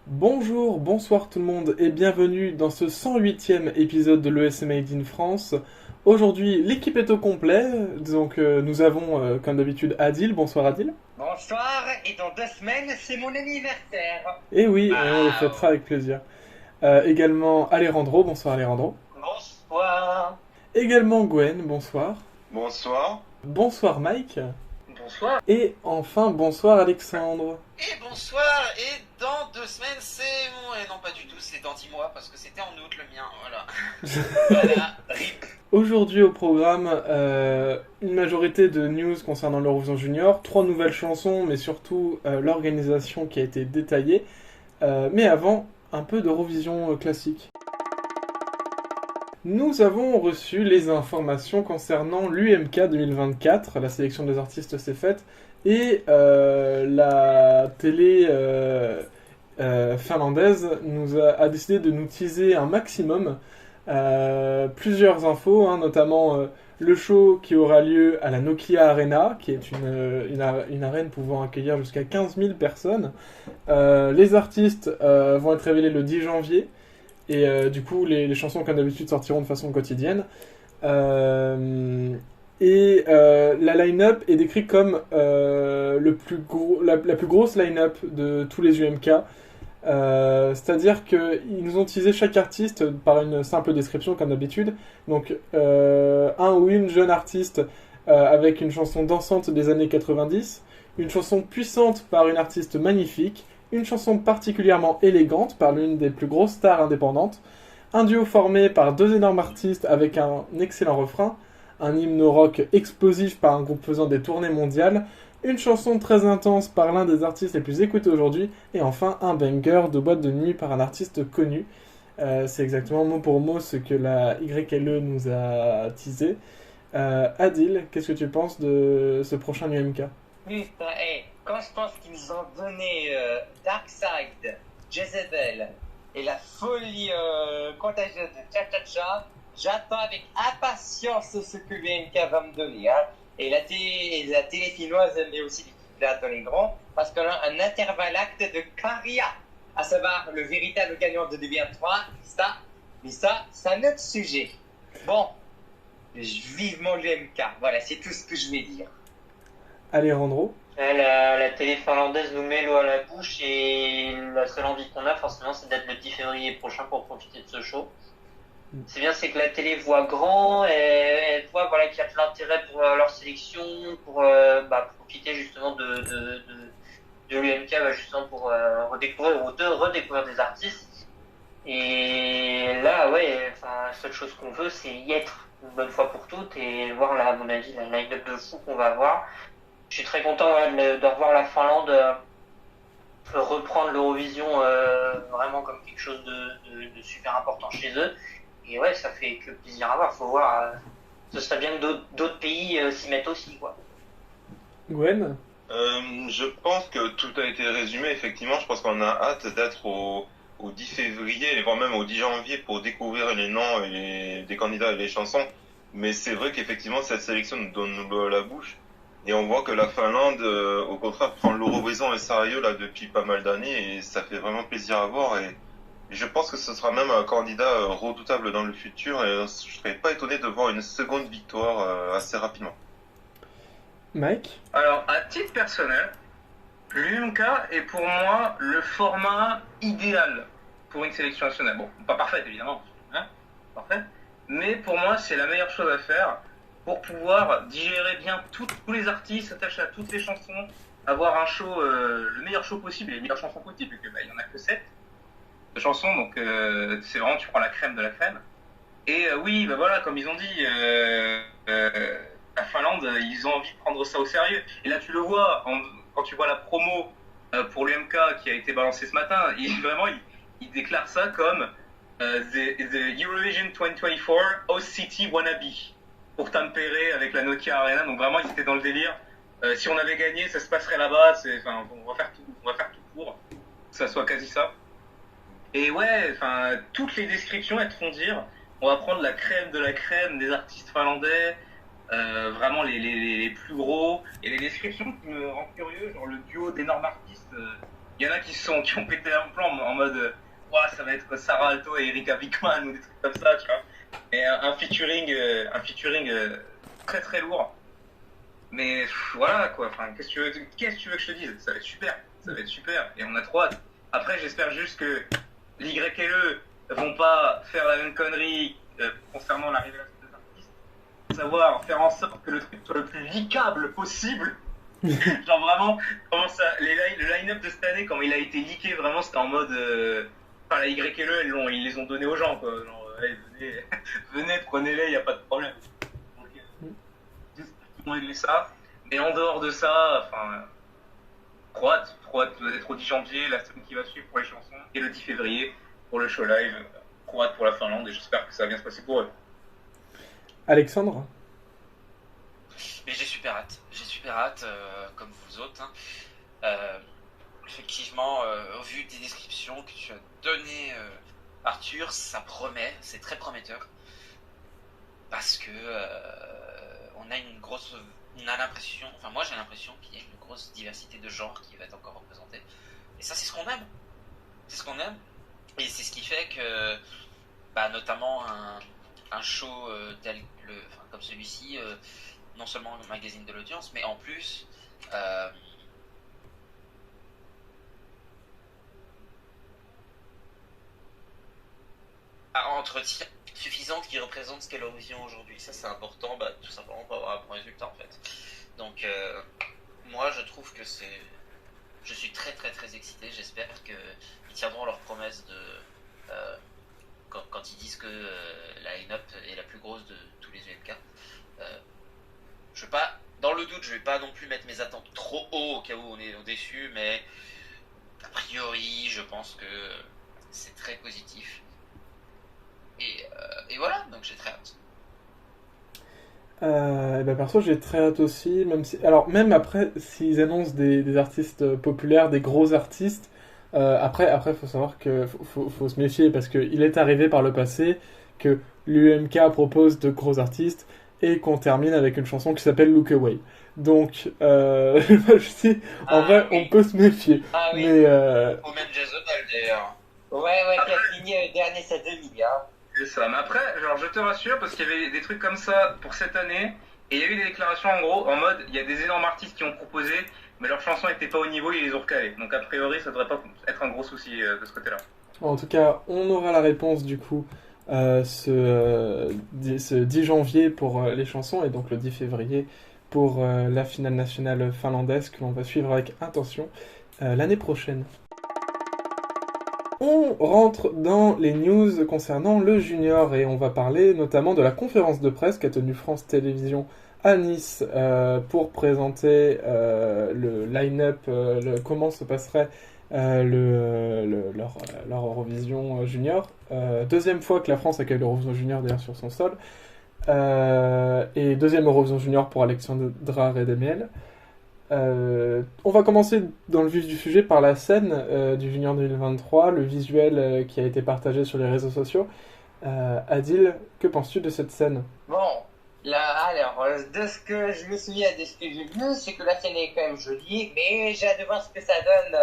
Bonjour, bonsoir tout le monde et bienvenue dans ce 108e épisode de l'ES Made in France. Aujourd'hui, l'équipe est au complet, donc nous avons comme d'habitude Adil. Bonsoir Adil. Bonsoir, et dans 2 semaines, c'est mon anniversaire. Et oui, on le fêtera avec plaisir. Également Alejandro. Bonsoir Alejandro. Bonsoir. Également Gwen. Bonsoir. Bonsoir. Bonsoir Mike. Bonsoir. Et enfin, bonsoir Alexandre. Et bonsoir, et dans 2 semaines c'est mon... Et non pas du tout, c'est dans 10 mois, parce que c'était en août le mien, voilà. Voilà, rip. Aujourd'hui au programme, une majorité de news concernant l'Eurovision Junior, 3 nouvelles chansons, mais surtout l'organisation qui a été détaillée. Mais avant, un peu d'Eurovision classique. Nous avons reçu les informations concernant l'UMK 2024, la sélection des artistes s'est faite, et la télé finlandaise a décidé de nous teaser un maximum. Plusieurs infos, notamment le show qui aura lieu à la Nokia Arena, qui est une arène pouvant accueillir jusqu'à 15 000 personnes. Les artistes vont être révélés le 10 janvier, et du coup les chansons comme d'habitude sortiront de façon quotidienne. La line-up est décrite comme la plus grosse line-up de tous les UMK. C'est-à-dire qu'ils nous ont teasé chaque artiste par une simple description comme d'habitude. Donc un ou une jeune artiste avec une chanson dansante des années 90, une chanson puissante par une artiste magnifique, une chanson particulièrement élégante par l'une des plus grosses stars indépendantes, un duo formé par 2 énormes artistes avec un excellent refrain, un hymne rock explosif par un groupe faisant des tournées mondiales, une chanson très intense par l'un des artistes les plus écoutés aujourd'hui, et enfin un banger de boîte de nuit par un artiste connu. C'est exactement mot pour mot ce que la YLE nous a teasé. Adil, qu'est-ce que tu penses de ce prochain UMK ? Putain, quand je pense qu'ils nous ont donné Darkside, Jezebel et la folie contagieuse de Cha-Cha-Cha, j'attends avec impatience ce que l'UMK va me donner. Et la télé finnoise, mais aussi dans les grands, parce qu'on a un intervalle acte de Caria, à savoir le véritable gagnant de 2023. Mais ça, c'est un autre sujet. Bon, vivement l'UMK, voilà, c'est tout ce que je vais dire. Alejandro ? La télé finlandaise nous met l'eau à la bouche et la seule envie qu'on a forcément c'est d'être le 10 février prochain pour profiter de ce show. C'est bien, c'est que la télé voit grand et elle voit qu'il y a de l'intérêt pour leur sélection, pour profiter justement de l'UMK justement pour redécouvrir ou de redécouvrir des artistes. Et là, la seule chose qu'on veut c'est y être une bonne fois pour toutes et voir là, à mon avis, la line-up de fou qu'on va avoir. Je suis très content de revoir la Finlande reprendre l'Eurovision vraiment comme quelque chose de super important chez eux. Et ouais, ça fait que plaisir à voir. Faut voir. Ce serait bien que d'autres pays s'y mettent aussi, quoi. Gwen ? Je pense que tout a été résumé. Effectivement, je pense qu'on a hâte d'être au 10 février, et voire même au 10 janvier pour découvrir les noms des candidats et les chansons. Mais c'est vrai qu'effectivement, cette sélection nous donne l'eau à la bouche. Et on voit que la Finlande, au contraire, prend l'Eurovision au sérieux là depuis pas mal d'années et ça fait vraiment plaisir à voir. Et je pense que ce sera même un candidat redoutable dans le futur et je serais pas étonné de voir une seconde victoire assez rapidement. Mike ? Alors, à titre personnel, l'UMK est pour moi le format idéal pour une sélection nationale. Bon, pas parfaite évidemment, parfaite, mais pour moi c'est la meilleure chose à faire pour pouvoir digérer bien tous les artistes, s'attacher à toutes les chansons, avoir un show, le meilleur show possible et les meilleures chansons possibles, vu qu'il n'y en a que 7 de chansons, donc c'est vraiment, tu prends la crème de la crème. Et comme ils ont dit, la Finlande, ils ont envie de prendre ça au sérieux. Et là, tu le vois, quand tu vois la promo pour l'UMK qui a été balancée ce matin, ils déclarent ça comme the Eurovision 2024 Host City Wannabe. Pour Tampere avec la Nokia Arena, donc vraiment ils étaient dans le délire. Si on avait gagné, ça se passerait là-bas. On va faire tout pour que ça soit quasi ça. Et toutes les descriptions elles te font dire on va prendre la crème de la crème des artistes finlandais, vraiment les plus gros. Et les descriptions qui me rendent curieux, genre le duo d'énormes artistes. Il y en a qui ont pété un plan en mode ouah, ça va être Sarah Alto et Erika Bickman ou des trucs comme ça, tu vois. Et un featuring très très lourd. Mais voilà quoi, enfin, qu'est-ce que tu veux que je te dise? Ça va être super, ça va être super. Et on a trop hâte. Après, j'espère juste que l'YLE vont pas faire la même connerie concernant la révélation des artistes. Savoir faire en sorte que le truc soit le plus leakable possible. Genre vraiment, comment ça, le line-up de cette année, quand il a été leaké, vraiment c'était en mode. Enfin, la YLE, ils les ont donnés aux gens, quoi. Genre, hey, venez, prenez-les, y a pas de problème. Donc, j'espère qu'ils vont régler ça. Mais en dehors de ça, enfin. Trop hâte d'être au 10 janvier, la semaine qui va suivre pour les chansons, et le 10 février pour le show live. Trop hâte pour la Finlande, et j'espère que ça va bien se passer pour eux. Alexandre? Mais j'ai super hâte, comme vous autres. Hein. Effectivement, au vu des descriptions que tu as données, Arthur, ça promet, c'est très prometteur. Parce que on a l'impression, enfin moi j'ai l'impression qu'il y a une grosse diversité de genres qui va être encore représentée. Et ça, c'est ce qu'on aime. C'est ce qu'on aime. Et c'est ce qui fait que, notamment un show comme celui-ci, non seulement le magazine de l'audience, mais en plus entretien suffisante qui représente ce qu'est l'Eurovision aujourd'hui. Ça, c'est important, tout simplement pour avoir un bon résultat en fait. Donc moi je trouve que je suis très très très excité. J'espère qu'ils tiendront leur promesse de quand ils disent que la line-up est la plus grosse de tous les UMK. Je vais pas, dans le doute, je vais pas non plus mettre mes attentes trop haut au cas où on est déçu, mais a priori je pense que c'est très positif. Et voilà, donc j'ai très hâte. Perso, j'ai très hâte aussi, même après, s'ils annoncent des artistes populaires, des gros artistes, après, faut savoir que faut se méfier parce qu'il est arrivé par le passé que l'UMK propose de gros artistes et qu'on termine avec une chanson qui s'appelle Look Away. Donc, je dis, en vrai, oui. On peut se méfier. Ah oui. Mais, ou même Jezebel d'ailleurs. Ouais, qui a fini dernier sa demi, hein. C'est ça, mais après, genre, je te rassure, parce qu'il y avait des trucs comme ça pour cette année, et il y a eu des déclarations en gros, en mode, il y a des énormes artistes qui ont proposé, mais leurs chansons n'étaient pas au niveau, ils les ont recalées. Donc a priori, ça devrait pas être un gros souci de ce côté-là. En tout cas, on aura la réponse du coup ce 10 janvier pour les chansons, et donc le 10 février pour la finale nationale finlandaise que l'on va suivre avec attention l'année prochaine. On rentre dans les news concernant le junior et on va parler notamment de la conférence de presse qu'a tenue France Télévisions à Nice pour présenter le line-up, comment se passerait leur Eurovision junior. Deuxième fois que la France accueille l'Eurovision junior d'ailleurs sur son sol. Et deuxième Eurovision junior pour Alexandra Redemiel. On va commencer dans le vif du sujet par la scène du Junior 2023, le visuel qui a été partagé sur les réseaux sociaux. Adil, que penses-tu de cette scène? Bon, là, alors, de ce que je me souviens, de ce que j'ai vu, c'est que la scène est quand même jolie, mais j'ai hâte de voir ce que ça donne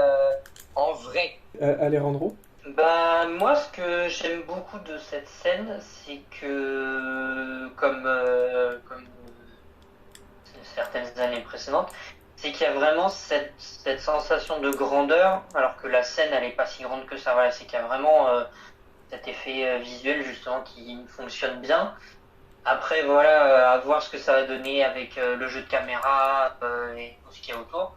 en vrai. Alejandro? Moi, ce que j'aime beaucoup de cette scène, c'est que, comme certaines années précédentes, c'est qu'il y a vraiment cette sensation de grandeur, alors que la scène, elle est pas si grande que ça. Voilà, c'est qu'il y a vraiment cet effet visuel, justement, qui fonctionne bien. Après, voilà, à voir ce que ça va donner avec le jeu de caméra et tout ce qu'il y a autour.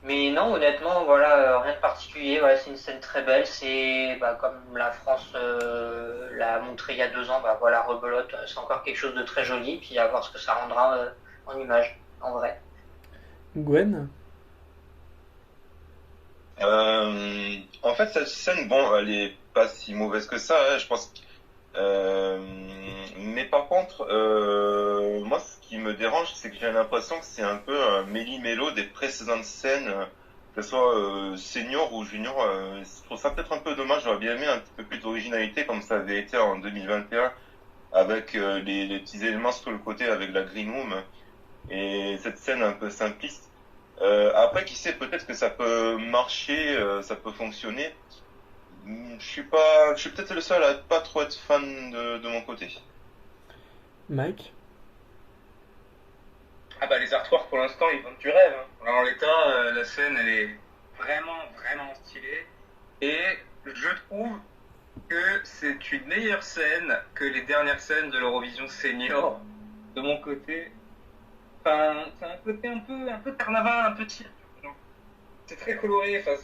Mais non, honnêtement, voilà, rien de particulier. Voilà, c'est une scène très belle. C'est comme la France l'a montré il y a 2 ans. Voilà, rebelote, c'est encore quelque chose de très joli. Puis à voir ce que ça rendra en image, en vrai. Gwen? En fait, cette scène, bon, elle est pas si mauvaise que ça, hein, je pense. Mais par contre, moi, ce qui me dérange, c'est que j'ai l'impression que c'est un peu un méli-mélo des précédentes scènes, que ce soit senior ou junior. Je trouve ça peut-être un peu dommage. J'aurais bien aimé un petit peu plus d'originalité, comme ça avait été en 2021 avec les petits éléments sur le côté avec la green room et cette scène un peu simpliste. Après, qui sait, peut-être que ça peut marcher, ça peut fonctionner. Je suis peut-être le seul à pas trop être fan de mon côté. Mike? Ah bah les artworks pour l'instant ils vendent du rêve. Hein. En l'état, la scène elle est vraiment stylée. Et je trouve que c'est une meilleure scène que les dernières scènes de l'Eurovision Senior. De mon côté, enfin, c'est un côté un peu carnaval, un peu tir. C'est très coloré, enfin,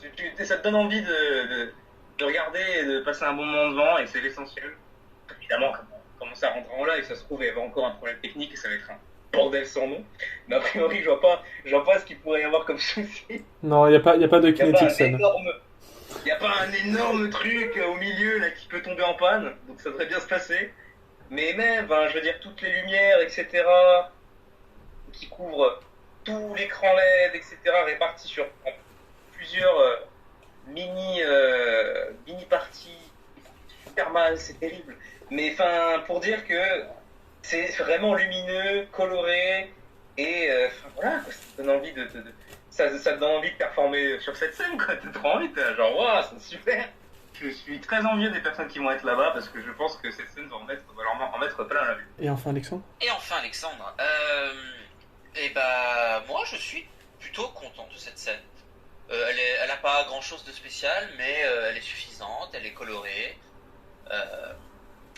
ça te donne envie de regarder et de passer un bon moment devant, et c'est l'essentiel. Évidemment, comment ça rentre en live, ça se trouve, il y avait encore un problème technique et ça va être un bordel sans nom. Mais a priori, je vois pas ce qu'il pourrait y avoir comme souci. Non, il n'y a pas de kinetic scène. Il n'y a pas un énorme truc au milieu là qui peut tomber en panne, donc ça devrait bien se passer. Mais même, ben, je veux dire, toutes les lumières, etc., qui couvrent tout l'écran LED, etc., répartis sur plusieurs mini parties, super mal, c'est terrible. Mais enfin, pour dire que c'est vraiment lumineux, coloré, et voilà, quoi, ça te donne envie ça te donne envie de performer sur cette scène, quoi. T'as trop envie, t'es genre, waouh, c'est super. Je suis très envieux des personnes qui vont être là-bas parce que je pense que cette scène va leur en mettre plein la vue. Et enfin, Alexandre? Et bah, moi je suis plutôt content de cette scène. Elle a pas grand chose de spécial, mais elle est suffisante, elle est colorée.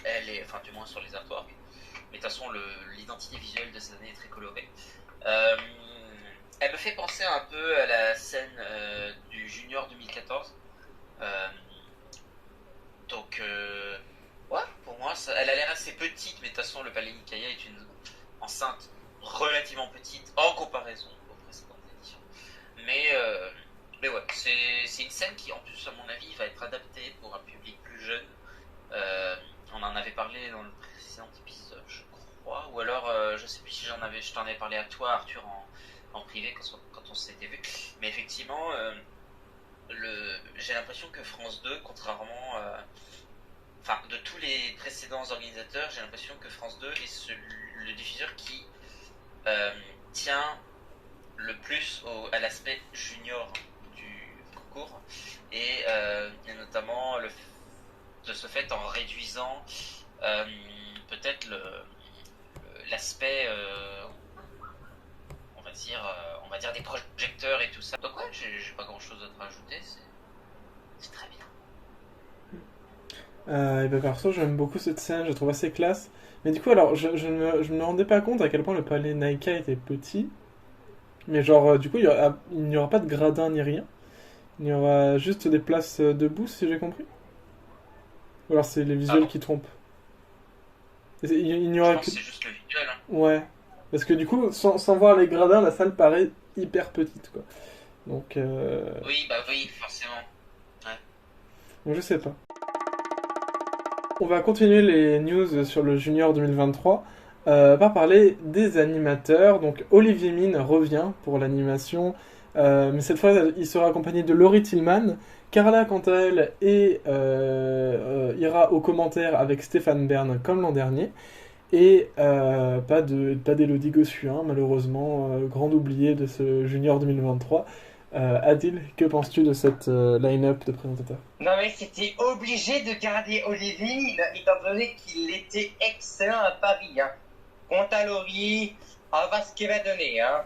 Elle est, enfin, du moins sur les artworks. Mais de toute façon, l'identité visuelle de cette année est très colorée. Elle me fait penser un peu à la scène du Junior 2014. Donc, ouais, pour moi, elle a l'air assez petite, mais de toute façon, le Palais Nicaïa est une enceinte relativement petite en comparaison aux précédentes éditions. Mais ouais, c'est une scène qui, en plus, à mon avis, va être adaptée pour un public plus jeune. On en avait parlé dans le précédent épisode, je crois, ou alors, je sais plus si je t'en avais parlé à toi, Arthur, en privé quand on s'était vu. Mais effectivement, j'ai l'impression que France 2, contrairement, enfin, de tous les précédents organisateurs, j'ai l'impression que France 2 est le diffuseur qui tient le plus à l'aspect junior du concours, et notamment de ce fait en réduisant peut-être l'aspect on va dire des projecteurs et tout ça. Donc ouais, j'ai pas grand chose d'autre à rajouter, c'est très bien. Et ben perso, j'aime beaucoup cette scène, je la trouve assez classe. Mais du coup, alors, je ne me rendais pas compte à quel point le palais Naika était petit. Mais genre, du coup, il n'y aura pas de gradin ni rien. Il y aura juste des places debout, si j'ai compris. Ou alors c'est les visuels qui trompent. Il n'y aura je pense que c'est juste le visuel. Hein. Ouais. Parce que du coup, sans voir les gradins, la salle paraît hyper petite, quoi. Donc, Oui, bah oui, forcément. Ouais. Donc je sais pas. On va continuer les news sur le Junior 2023 par parler des animateurs. Donc Olivier Mine revient pour l'animation, mais cette fois il sera accompagné de Laurie Tillman. Carla, quant à elle, ira aux commentaires avec Stéphane Bern comme l'an dernier. Et pas d'Élodie Gossuin, hein, malheureusement, grande oubliée de ce Junior 2023. Adil, que penses-tu de cette line-up de présentateurs? Non mais c'était obligé de garder Olivier, étant donné qu'il était excellent à Paris. Hein. Quant à Laurie, on va voir ce qu'il va donner. Hein.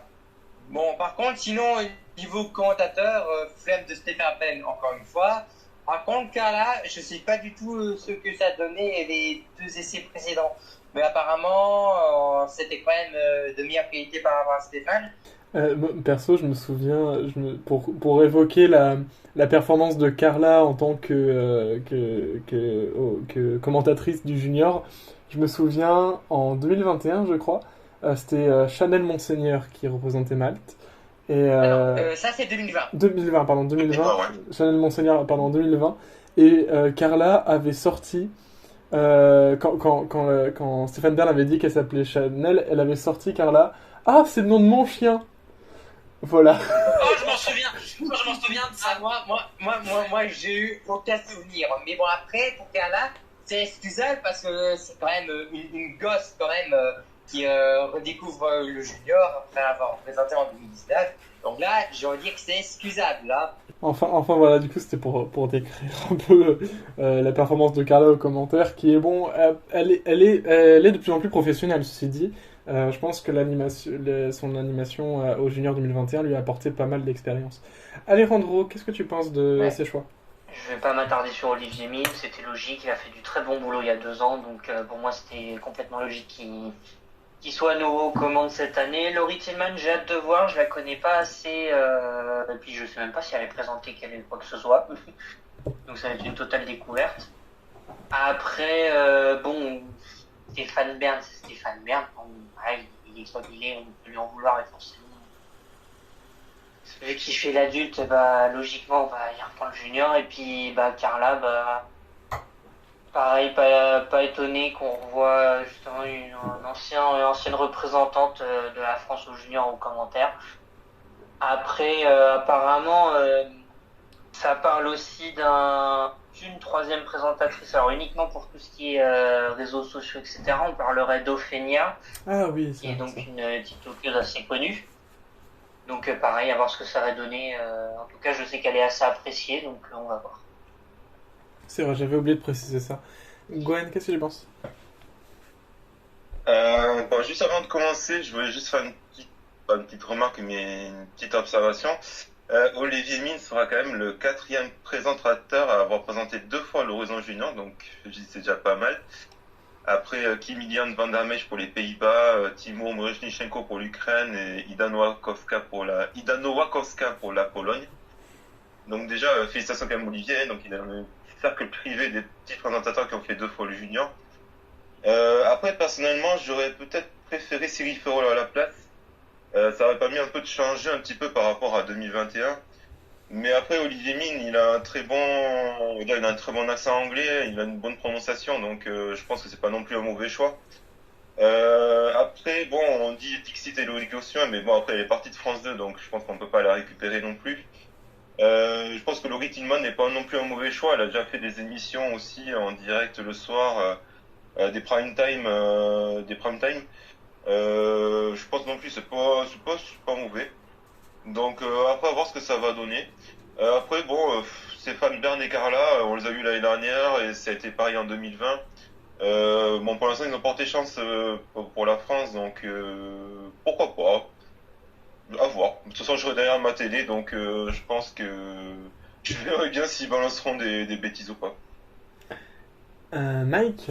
Bon, par contre, sinon, niveau commentateur, flemme de Stéphane Bern, encore une fois. Par contre, Carla, je sais pas du tout ce que ça donnait les 2 essais précédents. Mais apparemment, c'était quand même de meilleure qualité par rapport à Stéphane. Perso, je me souviens, pour évoquer la performance de Carla en tant que commentatrice du Junior, je me souviens en 2021, je crois, c'était Chanel Monseigneur qui représentait Malte. Et, ça c'est 2020. 2020. Chanel Monseigneur, 2020. Et Carla avait sorti, quand Stéphane Bern avait dit qu'elle s'appelait Chanel, elle avait sorti Carla. Ah, c'est le nom de mon chien! Voilà. Oh, je m'en souviens de ça. Moi, j'ai eu aucun souvenir. Mais bon, après, pour Carla, c'est excusable parce que c'est quand même une gosse quand même qui redécouvre le junior après avoir présenté en 2019. Donc là, j'ai envie de dire que c'est excusable là. Enfin voilà, du coup c'était pour décrire un peu la performance de Carla au commentaire, qui est bon, elle est de plus en plus professionnelle, ceci dit. Je pense que son animation au Junior 2021 lui a apporté pas mal d'expérience. Alejandro, qu'est-ce que tu penses de Ouais. ces choix? Je vais pas m'attarder sur Olivier Mine, c'était logique, il a fait du très bon boulot il y a 2 ans, donc pour moi c'était complètement logique qu'il soit à nouveau aux commandes cette année. Laurie Tillman, j'ai hâte de voir, je la connais pas assez, et puis je sais même pas si elle est présentée quoi que ce soit, donc ça va être une totale découverte. Après, bon, Stéphane Bern, c'est Stéphane Bern, bon, ouais, il est comme il est, on peut lui en vouloir, et forcément. Celui qui fait l'adulte, bah, logiquement, bah, il reprend le junior, et puis, bah, Carla, bah, pareil, pas étonné qu'on revoie justement une ancienne représentante de la France au junior au commentaire. Après, apparemment, ça parle aussi d'une troisième présentatrice, alors uniquement pour tout ce qui est réseaux sociaux, etc. On parlerait d'Ophénia, Ah oui, qui est donc une TikTokeuse assez connue. Donc pareil, à voir ce que ça va donner. En tout cas, je sais qu'elle est assez appréciée, donc on va voir. c'est vrai, j'avais oublié de préciser ça. Gwen, qu'est-ce que tu penses? Bon, juste avant de commencer, je voulais juste faire pas une petite remarque, mais une petite observation. Olivier Mine sera quand même le 4e présentateur à avoir présenté 2 fois l'Horizon Junior, donc je dis c'est déjà pas mal. Après, Kilian Van der Meij pour les Pays-Bas, Timur Mreznichenko pour l'Ukraine et Ida Nowakowska pour la Pologne. Donc déjà, félicitations quand même Olivier, donc il est dans le cercle privé des petits présentateurs qui ont fait 2 fois le junior. Après, personnellement, j'aurais peut-être préféré Cyril Ferrol à la place. Ça aurait permis un peu de changer un petit peu par rapport à 2021. Mais après, Olivier Mine, il a un très bon accent anglais, il a une bonne prononciation, donc je pense que c'est pas non plus un mauvais choix. Après, bon, on dit Dixit et Loïc Gossuin, mais bon, après, elle est partie de France 2, donc je pense qu'on peut pas la récupérer non plus. Je pense que Laurie Tillman n'est pas non plus un mauvais choix. Elle a déjà fait des émissions aussi en direct le soir, des prime time. Je pense non plus c'est pas mauvais. Donc après, à voir ce que ça va donner. Après, bon, Stéphane Bern et Carla, on les a vus l'année dernière et ça a été pareil en 2020. Bon, pour l'instant, ils ont porté chance pour la France, donc pourquoi pas. À voir. De toute façon, je serai derrière ma télé, donc je pense que je verrai bien s'ils balanceront des bêtises ou pas. Mike?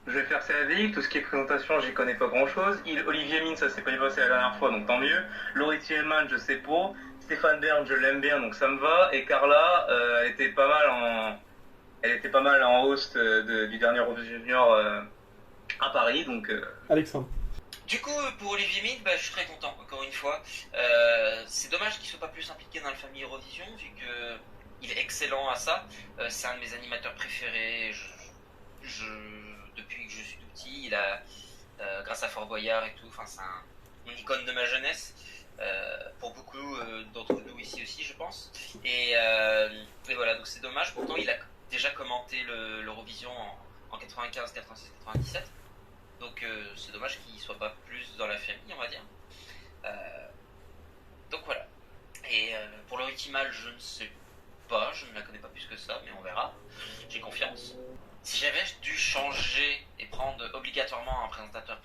Je vais faire ça avec, tout ce qui est présentation, j'y connais pas grand chose. Olivier Mine, ça s'est pas passé la dernière fois, donc tant mieux. Laurie Tillman, je sais pas. Stéphane Bern, je l'aime bien, donc ça me va. Et Carla, elle était pas mal en host du dernier Eurovision Junior à Paris, donc. Alexandre. Du coup, pour Olivier Mine, je suis très content, encore une fois. C'est dommage qu'il soit pas plus impliqué dans la famille Eurovision, vu que il est excellent à ça. C'est un de mes animateurs préférés. Depuis que je suis tout petit, il a, grâce à Fort Boyard et tout, c'est une icône de ma jeunesse. Pour beaucoup d'entre nous ici aussi, je pense. Et voilà, donc c'est dommage. Pourtant, il a déjà commenté l'Eurovision en 95, 96, 97. Donc c'est dommage qu'il soit pas plus dans la famille, on va dire. Donc voilà. Et pour Laurie Tillman, je ne sais pas, je ne la connais pas plus que ça, mais on verra. J'ai confiance. Si j'avais dû changer et prendre obligatoirement un présentateur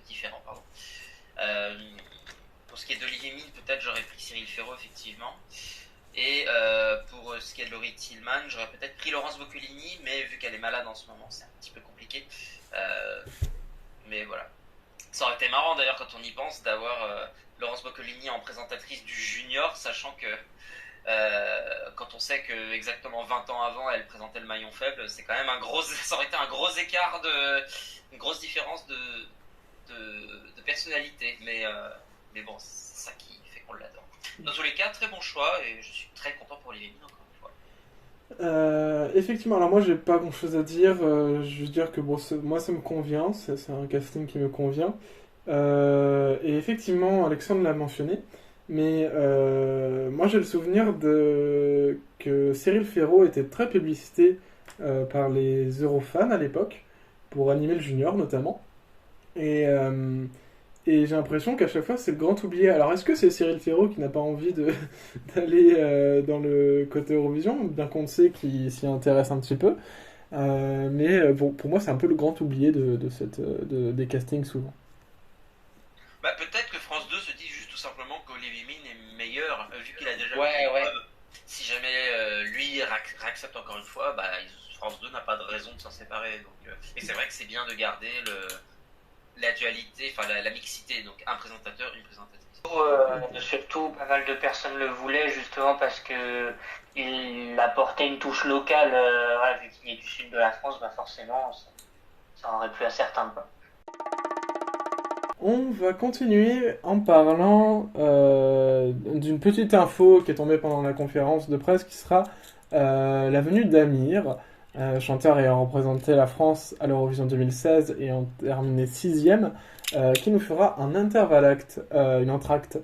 différent, pardon. Pour ce qui est d'Olivier Mine, peut-être j'aurais pris Cyril Ferraud, effectivement. Et pour ce qui est de Laurie Tillman, j'aurais peut-être pris Laurence Boccolini, mais vu qu'elle est malade en ce moment, c'est un petit peu compliqué. Mais voilà. Ça aurait été marrant d'ailleurs quand on y pense d'avoir Laurence Boccolini en présentatrice du junior, sachant que quand on sait que exactement 20 ans avant elle présentait le maillon faible, c'est quand même ça aurait été un gros écart, une grosse différence de personnalité. Mais bon, c'est ça qui fait qu'on l'adore. Dans tous les cas, très bon choix et je suis très content pour Olivier Mine encore une fois. Effectivement, alors moi j'ai pas grand chose à dire. Je veux dire que bon, moi ça me convient, c'est un casting qui me convient. Et effectivement, Alexandre l'a mentionné. Mais moi j'ai le souvenir que Cyril Ferraud était très publicité par les Eurofans à l'époque, pour animer le junior notamment. Et, euh, et j'ai l'impression qu'à chaque fois c'est le grand oublié. Alors est-ce que c'est Cyril Ferraud qui n'a pas envie d'aller dans le côté Eurovision, bien qu'on sait qu'il s'y intéresse un petit peu. Mais bon, pour moi c'est un peu le grand oublié des castings souvent. Bah, peut-être que France 2 se dit juste tout simplement qu'Olivier Mine est meilleur, vu qu'il a déjà Ouais, ouais. si jamais lui réaccepte encore une fois, bah, France 2 n'a pas de raison de s'en séparer. Donc, et c'est vrai que c'est bien de garder la dualité, enfin la mixité, donc un présentateur, une présentatrice. Surtout, pas mal de personnes le voulaient justement parce que il apportait une touche locale. Voilà, vu qu'il est du sud de la France, bah forcément, ça aurait plu à certains, quoi. On va continuer en parlant d'une petite info qui est tombée pendant la conférence de presse qui sera la venue d'Amir, chanteur ayant représenté la France à l'Eurovision 2016 et en terminé 6ème, qui nous fera un interval act, une entracte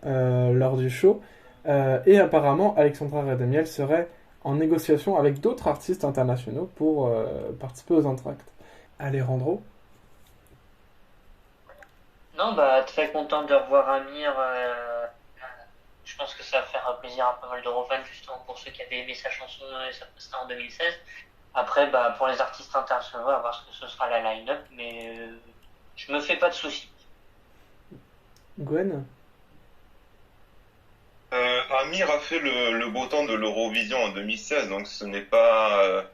lors du show. Et apparemment, Alexandra Redamiel serait en négociation avec d'autres artistes internationaux pour participer aux entractes. Alejandro? Non, bah très content de revoir Amir. Je pense que ça va faire plaisir à pas mal d'Eurofans justement pour ceux qui avaient aimé sa chanson et sa presta en 2016. Après, bah pour les artistes internationaux, on va voir ce que ce sera la line-up, mais je me fais pas de soucis. Gwen? Amir a fait le beau temps de l'Eurovision en 2016, donc ce n'est pas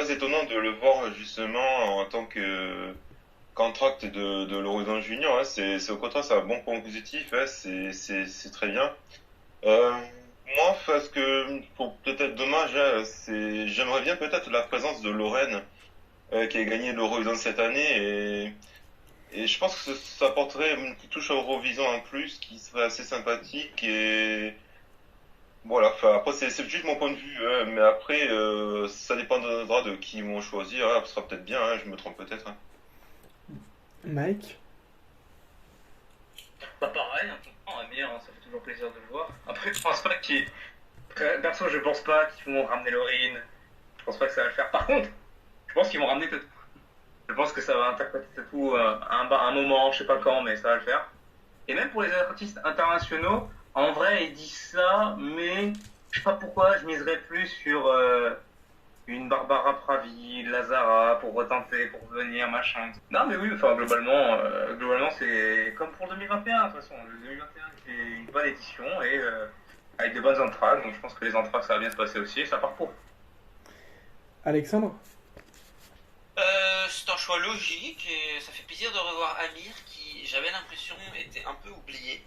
étonnant de le voir justement en tant qu'entracte de l'Eurovision Junior. Hein. C'est au contraire, c'est un bon point positif, hein. C'est très bien. Euh, Moi, parce que pour peut-être dommage, hein, j'aimerais bien peut-être la présence de Lorraine qui a gagné l'Eurovision cette année et je pense que ça apporterait une petite touche à Eurovision en plus qui serait assez sympathique et voilà. Enfin, après c'est juste mon point de vue, hein, mais après ça dépendra de qui ils vont choisir. Hein, ce sera peut-être bien, hein, je me trompe peut-être. Hein. Mike? Bah pareil, un peu Amir, hein, ça fait toujours plaisir de le voir. Après, je pense pas qu'ils... Perso, je pense pas qu'ils vont ramener Laurine. Je pense pas que ça va le faire. Par contre, je pense qu'ils vont ramener Tatou. Je pense que ça va interpréter Tatou à un moment, je sais pas quand, mais ça va le faire. Et même pour les artistes internationaux, en vrai, ils disent ça, mais je sais pas pourquoi, je miserais plus sur une Barbara Pravi, Lazara, pour retenter, pour venir, machin. Non, mais oui, enfin, globalement, c'est comme pour 2021, de toute façon. Le 2021 qui est une bonne édition et avec de bonnes entrailles, donc je pense que les entrailles, ça va bien se passer aussi, et ça part pour. Alexandre? C'est un choix logique et ça fait plaisir de revoir Amir qui, j'avais l'impression, était un peu oublié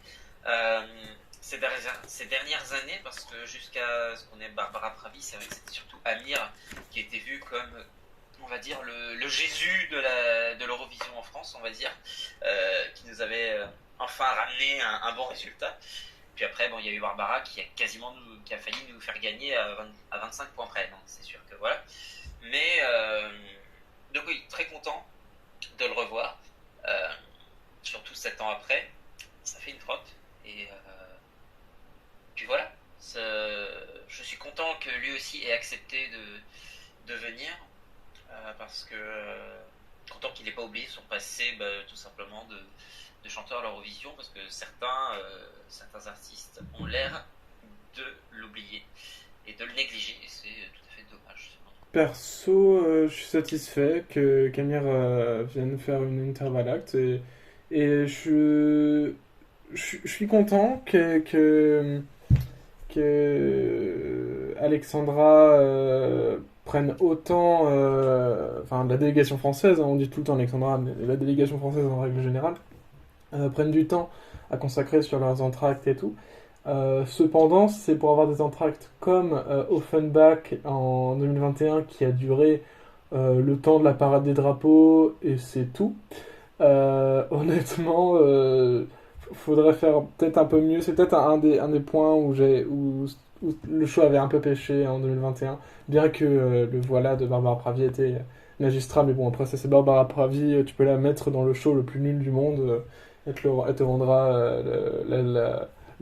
ces dernières années parce que jusqu'à ce qu'on ait Barbara Pravi, c'est vrai que c'était surtout Amir qui était vu comme, on va dire, le Jésus de l'Eurovision en France, on va dire, qui nous avait enfin ramené un bon résultat. Puis après, bon, il y a eu Barbara qui a failli nous faire gagner à 25 points près, donc c'est sûr que voilà. Mais donc oui, très content de le revoir, surtout 7 ans après, ça fait une trotte, et puis voilà, je suis content que lui aussi ait accepté de venir, parce que content qu'il n'ait pas oublié son passé, tout simplement de chanteur à l'Eurovision, parce que certains artistes ont l'air de l'oublier et de le négliger, et c'est tout à fait dommage. Perso, je suis satisfait que Camille vienne faire une interval act et je suis content que Alexandra prenne autant, enfin la délégation française, hein, on dit tout le temps Alexandra, mais la délégation française en règle générale, prennent du temps à consacrer sur leurs entractes et tout. Cependant, c'est pour avoir des entractes comme Offenbach en 2021 qui a duré le temps de la parade des drapeaux et c'est tout. Honnêtement, faudrait faire peut-être un peu mieux. C'est peut-être un des points où le show avait un peu pêché en 2021, bien que le voilà de Barbara Pravi était magistral. Mais bon, après ça c'est Barbara Pravi, tu peux la mettre dans le show le plus nul du monde, elle te rendra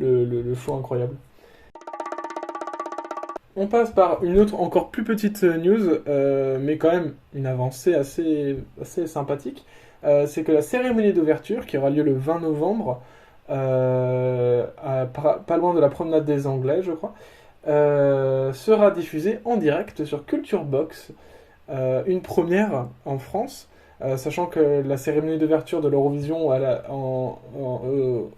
le show incroyable. On passe par une autre encore plus petite news, mais quand même une avancée assez sympathique. C'est que la cérémonie d'ouverture, qui aura lieu le 20 novembre, pas loin de la promenade des Anglais, je crois, sera diffusée en direct sur Culture Box, une première en France, sachant que la cérémonie d'ouverture de l'Eurovision au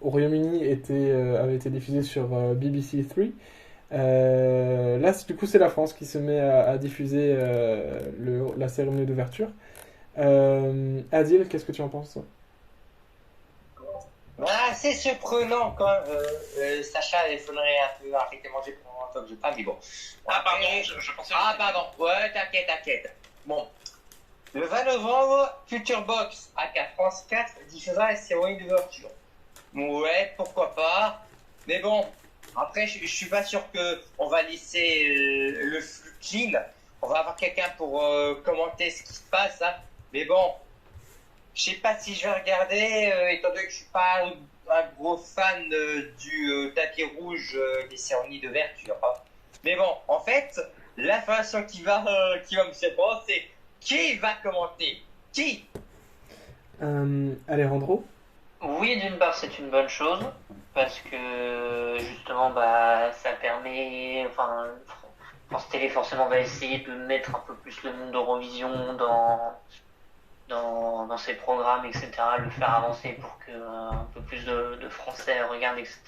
Royaume-Uni avait été diffusée sur BBC 3. Là, du coup, c'est la France qui se met à diffuser la cérémonie d'ouverture. Adil, qu'est-ce que tu en penses, toi? C'est surprenant quand Sacha, il faudrait un peu arrêter de manger pendant un temps que je parle, mais bon. Pardon, je pensais... pardon, ouais, t'inquiète. Bon, le 20 novembre, Culture Box, aka France 4, diffusera la cérémonie d'ouverture. Ouais, pourquoi pas, mais bon, après, je suis pas sûr qu'on va laisser le flux clean. On va avoir quelqu'un pour commenter ce qui se passe, hein. Mais bon, je sais pas si je vais regarder, étant donné que je suis pas un gros fan du tapis rouge des cérémonies d'ouverture. Hein. Mais bon, en fait, l'information qui va me surprendre, c'est qui va commenter? Qui? Alejandro? Oui, d'une part, c'est une bonne chose, parce que justement, bah, ça permet, enfin, France Télé forcément va essayer de mettre un peu plus le monde d'Eurovision dans ses programmes, etc., le faire avancer pour que un peu plus de Français regardent, etc.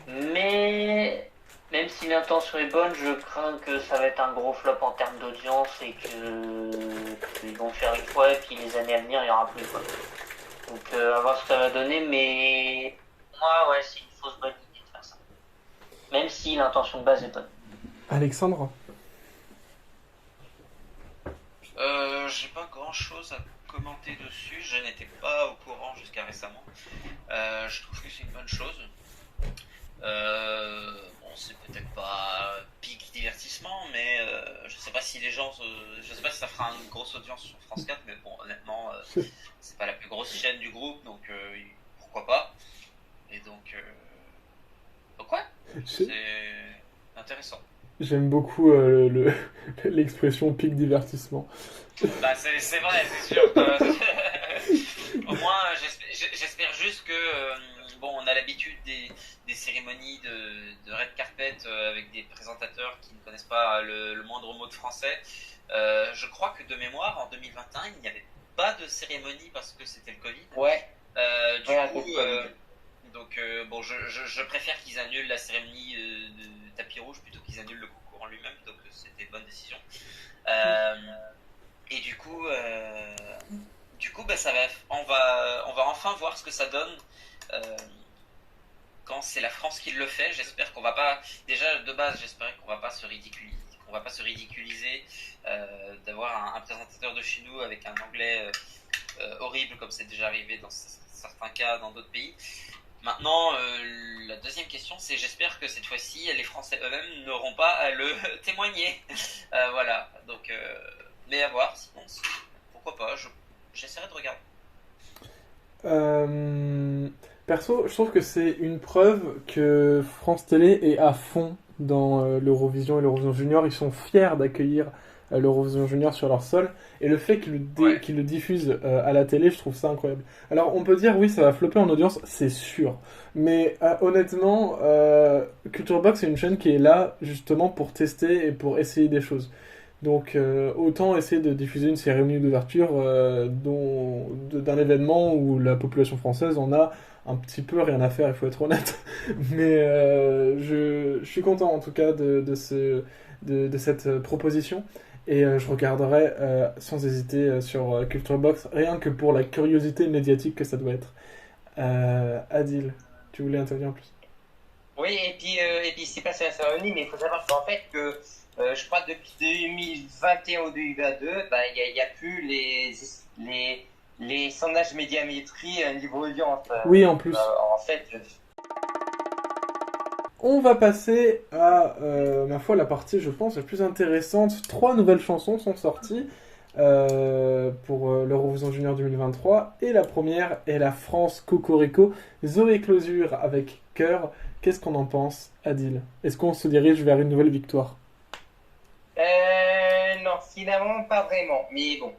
Mais même si l'intention est bonne, je crains que ça va être un gros flop en termes d'audience et qu'ils vont faire une fois et puis les années à venir, il n'y aura plus, quoi. Donc à voir ce que ça va donner, mais moi, ouais, c'est une fausse bonne idée de faire ça. Même si l'intention de base est bonne. Alexandre? J'ai pas grand chose à commenter dessus, je n'étais pas au courant jusqu'à récemment. Je trouve que c'est une bonne chose. Bon, c'est peut-être pas pic divertissement, mais je sais pas si je sais pas si ça fera une grosse audience sur France 4, mais bon, honnêtement, c'est pas la plus grosse chaîne du groupe, donc pourquoi pas. Et donc ouais, c'est intéressant. J'aime beaucoup l'expression pic divertissement. Bah c'est vrai, c'est sûr. Au moins, j'espère juste que bon, on a l'habitude des cérémonies de red carpet avec des présentateurs qui ne connaissent pas le moindre mot de français. Je crois que de mémoire, en 2021, il n'y avait pas de cérémonie parce que c'était le Covid. Ouais. Donc bon, je préfère qu'ils annulent la cérémonie de tapis rouge plutôt qu'ils annulent le concours en lui-même. Donc c'était une bonne décision. Et du coup, bah, on va enfin voir ce que ça donne quand c'est la France qui le fait. J'espère qu'on va pas, déjà de base, j'espérais qu'on va pas se ridiculiser, d'avoir un présentateur de chez nous avec un anglais horrible comme c'est déjà arrivé dans certains cas dans d'autres pays. Maintenant, la deuxième question, c'est j'espère que cette fois-ci, les Français eux-mêmes n'auront pas à le témoigner. Voilà, donc, mais à voir, sinon, pourquoi pas, j'essaierai de regarder. Perso, je trouve que c'est une preuve que France Télé est à fond dans l'Eurovision et l'Eurovision Junior. Ils sont fiers d'accueillir l'Eurovision Junior sur leur sol. Et le fait qu'ils le diffusent à la télé, je trouve ça incroyable. Alors, on peut dire, oui, ça va flopper en audience, c'est sûr. Mais honnêtement, Culture Box, c'est une chaîne qui est là justement pour tester et pour essayer des choses. Donc, autant essayer de diffuser une cérémonie d'ouverture d'un événement où la population française en a un petit peu rien à faire, il faut être honnête. Mais je suis content en tout cas de cette proposition. Et je regarderai sans hésiter sur Culture Box, rien que pour la curiosité médiatique que ça doit être. Adil, tu voulais intervenir en plus? Oui, et puis c'est pas sur la cérémonie, mais il faut savoir qu'en fait que je crois que depuis 2021 ou 2022, bah, il n'y a plus les sondages médiamétrie niveau audience. Oui, en plus. En fait, on va passer à, ma foi, la partie, je pense, la plus intéressante. 3 nouvelles chansons sont sorties pour l'Eurovision Eurovision Junior 2023. Et la première est la France Cocorico. Zoé Closure avec Cœur. Qu'est-ce qu'on en pense, Adil? Est-ce qu'on se dirige vers une nouvelle victoire? Non, finalement, pas vraiment. Mais bon,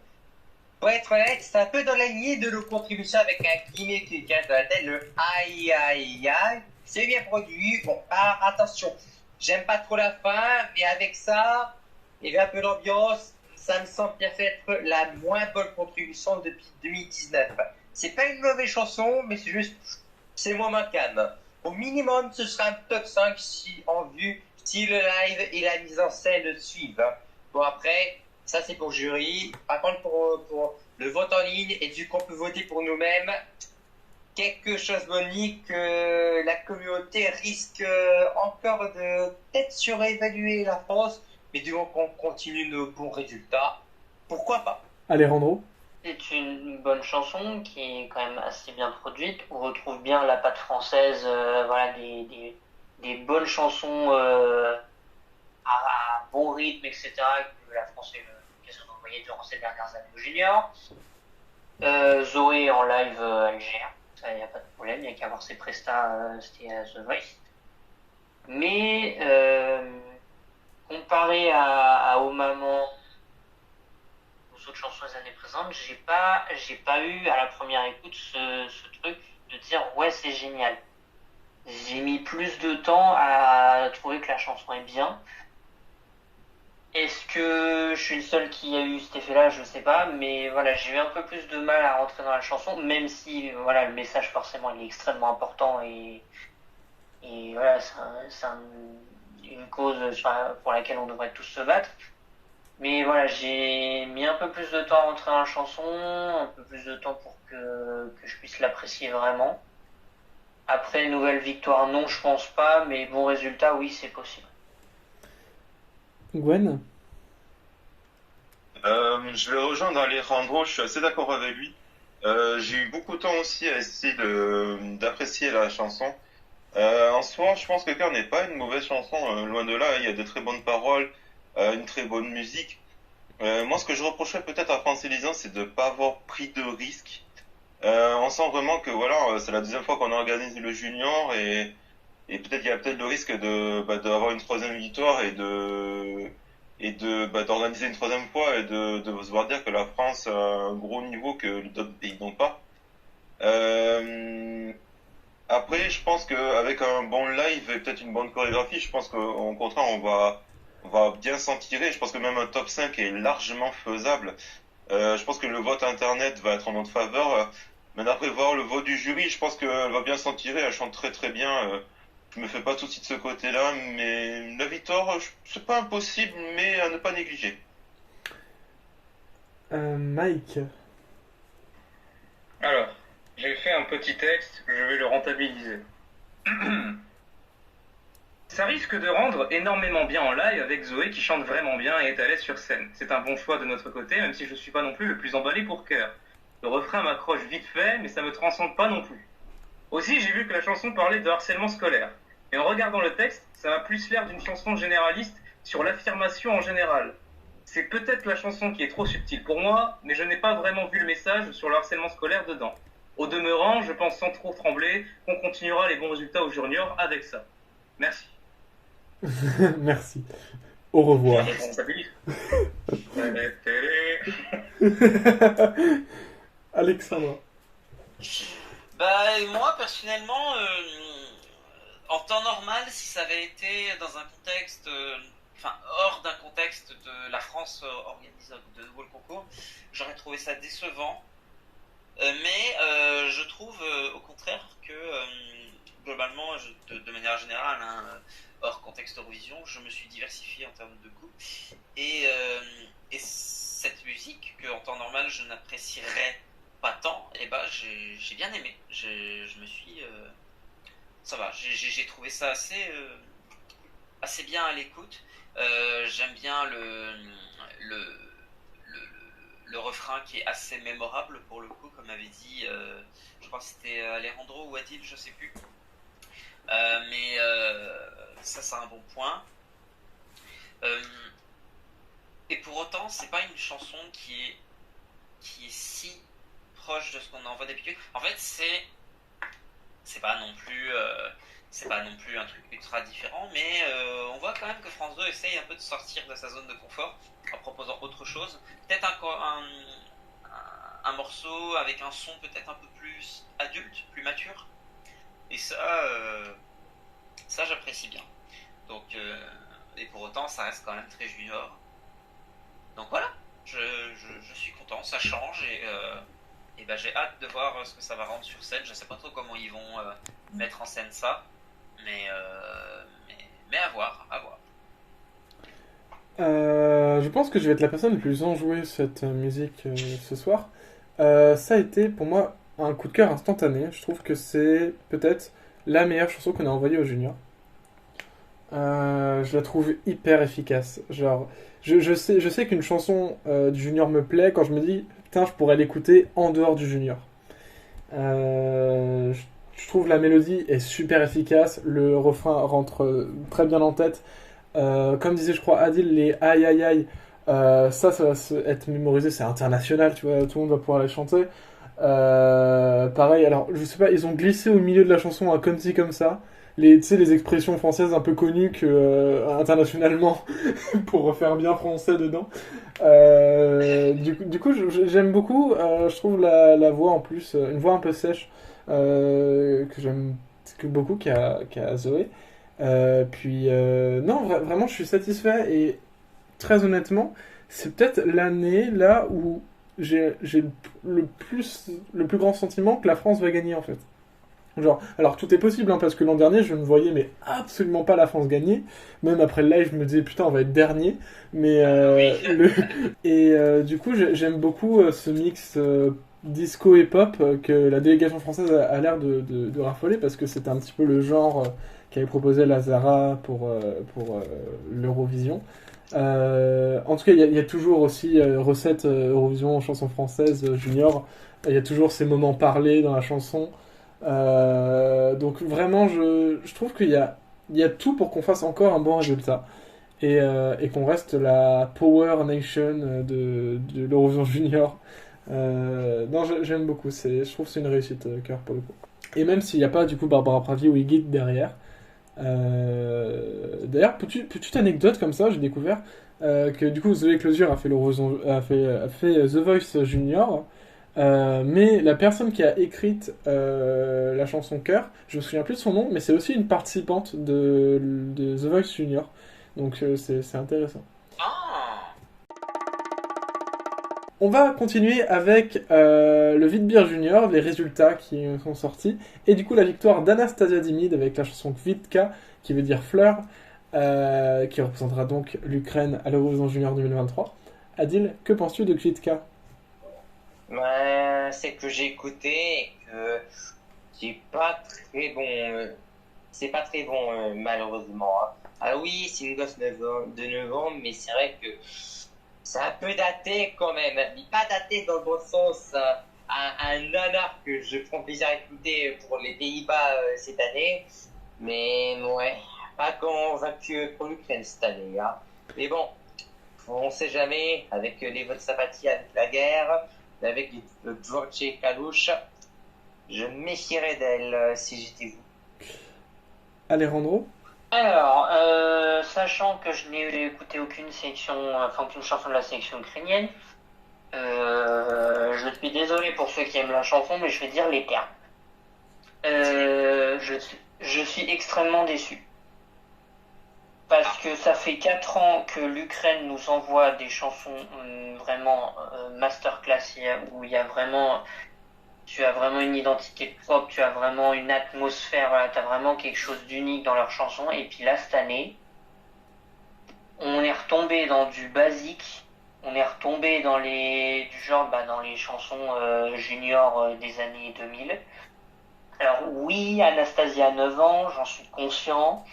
pour être honnête, c'est un peu dans la lignée de nos contributions avec un guillemet qui cache dans la tête, le aïe aïe aïe. C'est bien produit. Bon, attention, j'aime pas trop la fin, mais avec ça, et un peu l'ambiance, ça me semble bien être la moins bonne contribution depuis 2019. C'est pas une mauvaise chanson, mais c'est juste, c'est moins ma cam. Au minimum, ce sera un top 5 si en vue, si le live et la mise en scène suivent. Bon, après, ça c'est pour le jury. Par contre, pour le vote en ligne, et vu qu'on peut voter pour nous-mêmes, quelque chose me dit que la communauté risque encore de peut-être surévaluer la France, mais du moment qu'on continue nos bons résultats, pourquoi pas? Alejandro? C'est une bonne chanson qui est quand même assez bien produite. On retrouve bien la patte française, voilà, des bonnes chansons à bon rythme, etc. que la France a eu l'occasion d'envoyer durant ces dernières années au junior. Zoé en live, elle gère. Ça, il n'y a pas de problème. Il n'y a qu'à voir ses prestats, c'était à The Voice. Mais comparé à Au Maman, aux autres chansons des années présentes, j'ai pas eu à la première écoute ce truc de dire ouais, c'est génial. J'ai mis plus de temps à trouver que la chanson est bien. Est-ce que je suis le seul qui a eu cet effet-là? Je sais pas, mais voilà, j'ai eu un peu plus de mal à rentrer dans la chanson, même si voilà, le message forcément il est extrêmement important et voilà, c'est une cause pour laquelle on devrait tous se battre. Mais voilà, j'ai mis un peu plus de temps à rentrer dans la chanson, un peu plus de temps pour que je puisse l'apprécier vraiment. Après, nouvelle victoire, non, je pense pas, mais bon résultat, oui, c'est possible. Gwen? Je vais rejoindre Alejandro, je suis assez d'accord avec lui. J'ai eu beaucoup de temps aussi à essayer d'apprécier la chanson. En soi, je pense que Cœur n'est pas une mauvaise chanson, loin de là, il y a de très bonnes paroles, une très bonne musique. Moi, ce que je reprocherais peut-être à France Élisant, c'est de ne pas avoir pris de risques. On sent vraiment que voilà, c'est la deuxième fois qu'on organise le junior et peut-être il y a peut-être le risque d'avoir une troisième victoire d'organiser une troisième fois et de se voir dire que la France a un gros niveau que d'autres pays n'ont pas. Après, je pense qu'avec un bon live et peut-être une bonne chorégraphie, je pense qu'au contraire, on va bien s'en tirer. Je pense que même un top 5 est largement faisable. Je pense que le vote internet va être en notre faveur. Mais d'après voir le vote du jury, je pense qu'elle va bien s'en tirer. Elle chante très très bien. Je me fais pas de soucis de ce côté-là. Mais la victoire, c'est pas impossible, mais à ne pas négliger. Mike? Alors, j'ai fait un petit texte, je vais le rentabiliser. Ça risque de rendre énormément bien en live avec Zoé qui chante vraiment bien et est à l'aise sur scène. C'est un bon choix de notre côté, même si je suis pas non plus le plus emballé pour Cœur. Le refrain m'accroche vite fait, mais ça me transcende pas non plus. Aussi, j'ai vu que la chanson parlait de harcèlement scolaire. Et en regardant le texte, ça m'a plus l'air d'une chanson généraliste sur l'affirmation en général. C'est peut-être la chanson qui est trop subtile pour moi, mais je n'ai pas vraiment vu le message sur le harcèlement scolaire dedans. Au demeurant, je pense sans trop trembler qu'on continuera les bons résultats au junior avec ça. Merci. Merci. Au revoir. Alexandra? Bah, moi, personnellement, en temps normal, si ça avait été dans un contexte, hors d'un contexte de la France organise de nouveau le concours, j'aurais trouvé ça décevant. Mais je trouve au contraire que globalement, de manière générale, hors contexte Eurovision, je me suis diversifié en termes de goût. Et cette musique, que en temps normal je n'apprécierais pas tant, et bah j'ai bien aimé. Je me suis. Ça va, j'ai trouvé ça assez bien à l'écoute. J'aime bien le refrain qui est assez mémorable pour le coup, comme avait dit, je crois que c'était Alejandro ou Adil, je sais plus. Mais ça c'est un bon point. Et pour autant, c'est pas une chanson qui est si proche de ce qu'on envoie d'habitude. En fait, c'est pas non plus un truc ultra différent, mais on voit quand même que France 2 essaye un peu de sortir de sa zone de confort en proposant autre chose. Peut-être un morceau avec un son peut-être un peu plus adulte, plus mature. Et ça j'apprécie bien. Donc, et pour autant, ça reste quand même très junior. Donc voilà, je suis content, ça change et ben, j'ai hâte de voir ce que ça va rendre sur scène. Je sais pas trop comment ils vont mettre en scène ça, mais à voir, à voir. Je pense que je vais être la personne la plus enjouée cette musique ce soir. Ça a été pour moi un coup de cœur instantané. Je trouve que c'est peut-être la meilleure chanson qu'on a envoyée aux juniors. Je la trouve hyper efficace. Genre, je sais qu'une chanson du junior me plaît quand je me dis putain, je pourrais l'écouter en dehors du junior. Je trouve la mélodie est super efficace, le refrain rentre très bien en tête. Comme disait, je crois, Adil, les aïe aïe aïe, ça va être mémorisé, c'est international, tu vois, tout le monde va pouvoir les chanter. Pareil, alors je sais pas, ils ont glissé au milieu de la chanson un comme ci comme ça. Tu sais, les expressions françaises un peu connues internationalement pour refaire bien français dedans. Du coup, j'aime beaucoup. Je trouve la voix en plus, une voix un peu sèche que j'aime beaucoup, qui a Zoé. Non, vraiment, je suis satisfait et très honnêtement, c'est peut-être l'année là où j'ai le plus grand sentiment que la France va gagner en fait. Genre, alors tout est possible parce que l'an dernier je ne voyais mais absolument pas la France gagner. Même après le live je me disais putain on va être dernier. Mais du coup j'aime beaucoup ce mix disco et pop que la délégation française a l'air de raffoler parce que c'était un petit peu le genre qu'avait proposé Lazara pour l'Eurovision. En tout cas, il y a toujours aussi recette Eurovision, chanson française, junior. Il y a toujours ces moments parlés dans la chanson. Donc vraiment, je trouve qu'il y a tout pour qu'on fasse encore un bon résultat. Et qu'on reste la Power Nation de l'Eurovision junior. Non, j'aime beaucoup. Je trouve que c'est une réussite cœur pour le coup. Et même s'il n'y a pas du coup Barbara Pravi ou Iggy derrière. D'ailleurs, petite anecdote comme ça, j'ai découvert que du coup Zoé Closure a fait The Voice Junior, mais la personne qui a écrite la chanson Cœur, je me souviens plus de son nom, mais c'est aussi une participante de The Voice Junior, donc c'est intéressant. On va continuer avec le Vitbir Junior, les résultats qui sont sortis, et du coup la victoire d'Anastasia Dimid avec la chanson Kvitka, qui veut dire fleur, qui représentera donc l'Ukraine à l'Eurovision Junior 2023. Adil, que penses-tu de Kvitka ? C'est que j'ai écouté et que c'est pas très bon, malheureusement. Hein. Alors oui, c'est une gosse de 9 ans, mais c'est vrai que c'est un peu daté quand même, mais pas daté dans le bon sens. Un nanar que je prends plaisir à écouter pour les Pays-Bas cette année, mais ouais, pas convaincu pour l'Ukraine cette année. Hein. Mais bon, on sait jamais, avec les votes sympathie avec la guerre, avec Dvorce Kalouche, je me méfierais d'elle si j'étais vous. Alejandro ? Alors, sachant que je n'ai écouté aucune chanson de la sélection ukrainienne, je suis désolé pour ceux qui aiment la chanson, mais je vais dire les termes. Je suis extrêmement déçu. Parce que ça fait 4 ans que l'Ukraine nous envoie des chansons vraiment masterclass, où tu as vraiment une identité propre, tu as vraiment une atmosphère, voilà, tu as vraiment quelque chose d'unique dans leurs chansons. Et puis là, cette année, on est retombé dans du basique, on est retombé dans les chansons junior des années 2000. Alors oui, Anastasia a 9 ans, j'en suis conscient,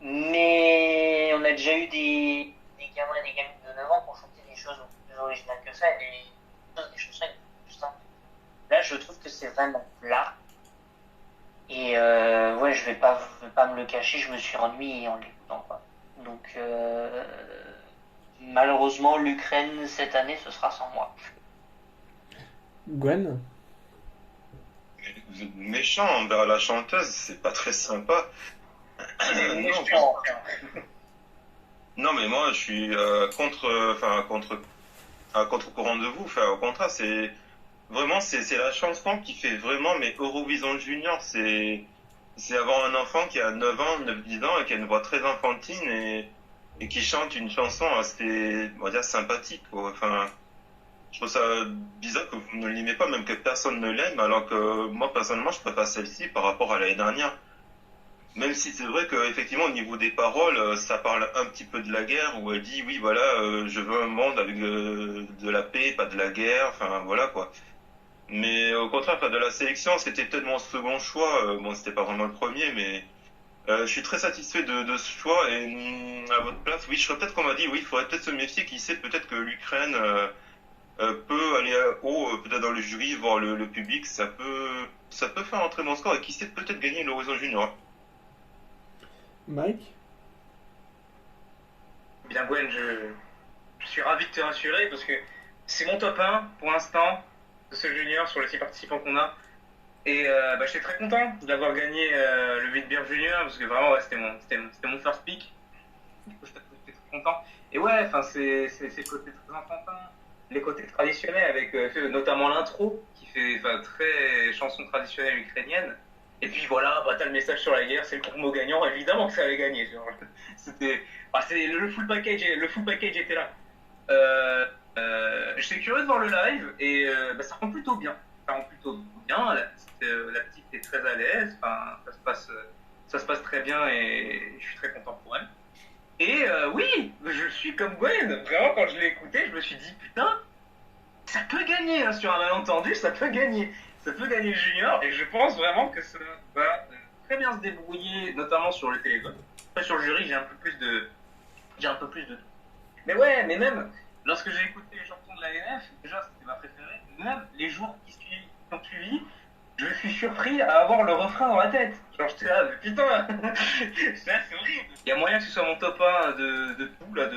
mais on a déjà eu des gamins et des gamines de 9 ans qui ont chanté des choses plus originales que ça, et des chansons plus simples. Là, je trouve que c'est vraiment plat. Et je vais pas me le cacher, je me suis ennuyé en l'écoutant, quoi. Donc, malheureusement, l'Ukraine, cette année, ce sera sans moi. Gwen? Vous êtes méchant envers la chanteuse, c'est pas très sympa. Non, Méchant. non, mais moi je suis à contre-courant de vous. Enfin, au contraire, c'est la chanson qui fait vraiment mais Eurovision Junior. C'est avoir un enfant qui a 9 ans, 9-10 ans et qui a une voix très enfantine et qui chante une chanson assez, on va dire, sympathique, quoi. Enfin, je trouve ça bizarre que vous ne l'aimez pas, même que personne ne l'aime, alors que moi, personnellement, je préfère celle-ci par rapport à l'année dernière. Même si c'est vrai que effectivement au niveau des paroles, ça parle un petit peu de la guerre, où elle dit oui voilà, je veux un monde avec de la paix, pas de la guerre, enfin voilà quoi. Mais au contraire, enfin, de la sélection, c'était peut-être mon second choix. Bon, c'était pas vraiment le premier, mais je suis très satisfait de ce choix. Et à votre place, oui, je serais peut-être qu'on m'a dit, oui, il faudrait peut-être se méfier. Qui sait, peut-être que l'Ukraine peut aller haut, peut-être dans le jury, voir le public. Ça peut faire un très bon score. Et qui sait, peut-être gagner l'Horizon Junior. Mike? Bien Gwen, je suis ravi de te rassurer parce que c'est mon top 1 pour l'instant de ce junior sur les 6 participants qu'on a. Et j'étais très content d'avoir gagné le Vidbeer Junior parce que vraiment ouais, c'était mon first pick. Du coup j'étais très content. Et ouais, enfin c'est le côté très enfantin, les côtés traditionnels avec notamment l'intro qui fait très chanson traditionnelle ukrainienne. Et puis voilà, t'as le message sur la guerre, c'est le gros mot gagnant, évidemment que ça allait gagner. Genre. C'était, le full package était là. J'étais curieux de voir le live et ça rend plutôt bien. La petite est très à l'aise, ça se passe très bien et je suis très content pour elle. Et oui, je suis comme Gwen. Vraiment, quand je l'ai écouté, je me suis dit putain, ça peut gagner hein, sur un malentendu, ça peut gagner le junior et je pense vraiment que ça va très bien se débrouiller, notamment sur le téléphone. Après, sur le jury, j'ai un peu plus de tout. Mais ouais, mais même lorsque j'ai écouté les chansons de l'ANF, déjà c'était ma préférée, même les jours qui ont suivi, je suis surpris à avoir le refrain dans la tête. Genre j'étais là, mais putain, c'est horrible. Il y a moyen que ce soit mon top 1 de tout, là,